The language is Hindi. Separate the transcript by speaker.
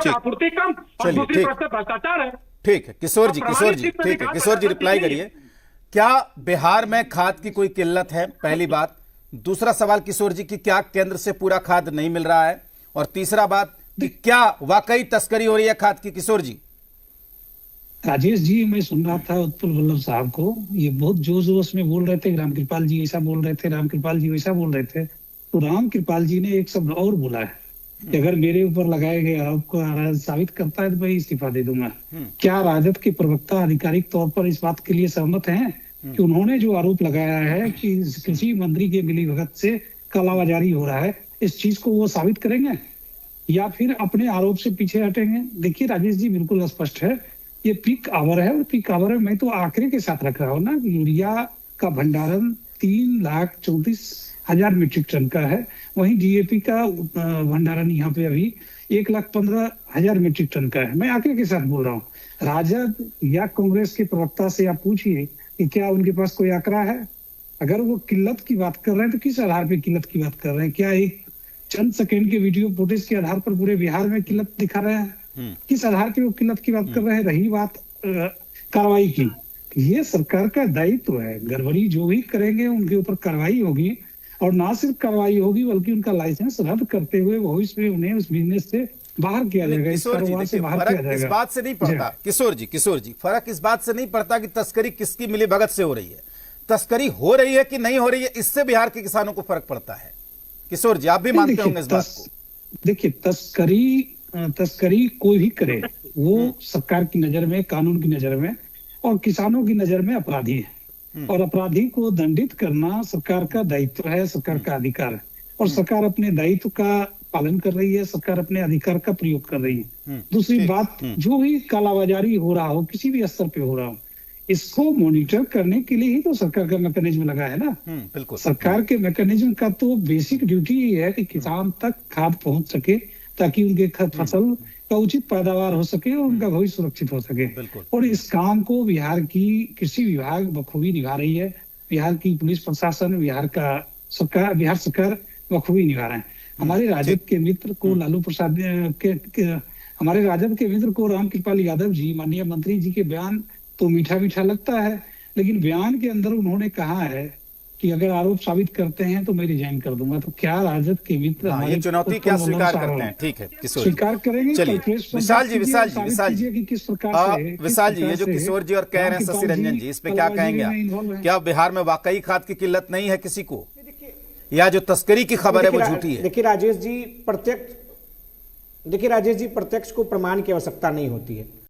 Speaker 1: ठीक,
Speaker 2: आपूर्ति कम और
Speaker 1: चलिए,
Speaker 2: दूसरी
Speaker 1: ठीक।
Speaker 2: तरफ से भ्रष्टाचार है।
Speaker 1: ठीक है किशोर जी, किशोर जी, ठीक है किशोर जी, रिप्लाई करिए। क्या बिहार में खाद की कोई किल्लत है? पहली बात। दूसरा सवाल किशोर जी की क्या केंद्र से पूरा खाद नहीं मिल रहा है? और तीसरा बात कि क्या वाकई तस्करी हो रही है खाद की? किशोर जी।
Speaker 3: राजेश जी, मैं सुन रहा था उत्पल वल्लभ साहब को, ये बहुत जोश जोश में बोल रहे थे, रामकृपाल जी ऐसा बोल रहे थे, रामकृपाल जी वैसा बोल रहे थे। तो रामकृपाल जी ने एक शब्द और बोला है कि अगर मेरे ऊपर लगाए गए आरोप को साबित करता है तो मैं इस्तीफा दे दूंगा। क्या राजद के प्रवक्ता आधिकारिक तौर पर इस बात के लिए सहमत हैं कि उन्होंने जो आरोप लगाया है कि कृषि मंत्री के मिलीभगत से कालाबाजारी हो रहा है, इस चीज को वो साबित करेंगे या फिर अपने आरोप से पीछे हटेंगे? देखिए राजेश जी, बिल्कुल स्पष्ट है, ये पीक आवर है और पीक आवर में मैं तो आंकड़े के साथ रख रहा हूँ ना कि यूरिया का भंडारण 3,34,000 मीट्रिक टन का है। वहीं डीएपी का भंडारण यहाँ पे अभी 1,15,000 मीट्रिक टन का है। मैं आंकड़े के साथ बोल रहा हूँ। राजद या कांग्रेस के प्रवक्ता से आप पूछिए कि क्या उनके पास कोई आंकड़ा है? अगर वो किल्लत की बात कर रहे हैं तो किस आधार पे किल्लत की बात कर रहे हैं? क्या एक चंद सेकंड के वीडियो फुटेज के आधार पर पूरे बिहार में किल्लत दिखा रहे हैं? किस आधार पे वो किल्लत की बात कर रहे हैं? रही बात कार्रवाई की, ये सरकार का दायित्व है। गड़बड़ी जो भी करेंगे उनके ऊपर कार्रवाई होगी, और ना सिर्फ कार्रवाई होगी बल्कि उनका लाइसेंस रद्द करते हुए भविष्य में उन्हें उस बिजनेस से बाहर किया जाएगा, इस कारोबार से बाहर किया जाएगा।
Speaker 1: इस बात से नहीं पड़ता किशोर जी, फर्क इस बात से नहीं पड़ता कि तस्करी किसकी मिलीभगत से हो रही है। तस्करी हो रही है कि नहीं हो रही है, इससे बिहार के किसानों को फर्क पड़ता है। किशोर जी, आप भी मानते होंगे इस बात को?
Speaker 3: देखिए, तस्करी कोई भी करे वो सरकार की नजर में, कानून की नजर में और किसानों की नजर में अपराधी है, और अपराधी को दंडित करना सरकार का दायित्व है, सरकार का अधिकार है, और सरकार अपने दायित्व का पालन कर रही है, सरकार अपने अधिकार का प्रयोग कर रही है। दूसरी बात, जो भी कालाबाजारी हो रहा हो, किसी भी स्तर पे हो रहा हो, इसको मॉनिटर करने के लिए ही तो सरकार का मैकेनिज्म लगा है ना।
Speaker 1: बिल्कुल।
Speaker 3: सरकार के मैकेनिज्म का तो बेसिक ड्यूटी ही है कि किसान तक खाद पहुंच सके, ताकि उनके फसल का उचित पैदावार हो सके और उनका भविष्य सुरक्षित हो सके। और इस काम को बिहार की कृषि विभाग बखूबी निभा रही है, बिहार की पुलिस प्रशासन, बिहार सरकार बखूबी निभा रहे हैं। हमारे राजद के मित्र को लालू प्रसाद हमारे राजद के मित्र को रामकृपाल यादव जी, माननीय मंत्री जी के बयान तो मीठा मीठा लगता है, लेकिन बयान के अंदर उन्होंने कहा है कि अगर आरोप साबित करते हैं तो मैं रिजाइन कर दूंगा। तो क्या राजद के मित्र
Speaker 1: ये चुनौती क्या स्वीकार करते हैं? ठीक है किशोर जी,
Speaker 3: स्वीकार करेंगे?
Speaker 1: चलिए विशाल जी,
Speaker 3: कि किस प्रकार से
Speaker 1: विशाल जी, ये जो किशोर जी और कह रहे हैं शशि रंजन जी, इस पे क्या कहेंगे आप? क्या बिहार में वाकई खाद की किल्लत नहीं है किसी को, या जो तस्करी की खबर है वो झूठी है?
Speaker 4: देखिए राजेश जी, प्रत्यक्ष को प्रमाण की आवश्यकता नहीं होती है।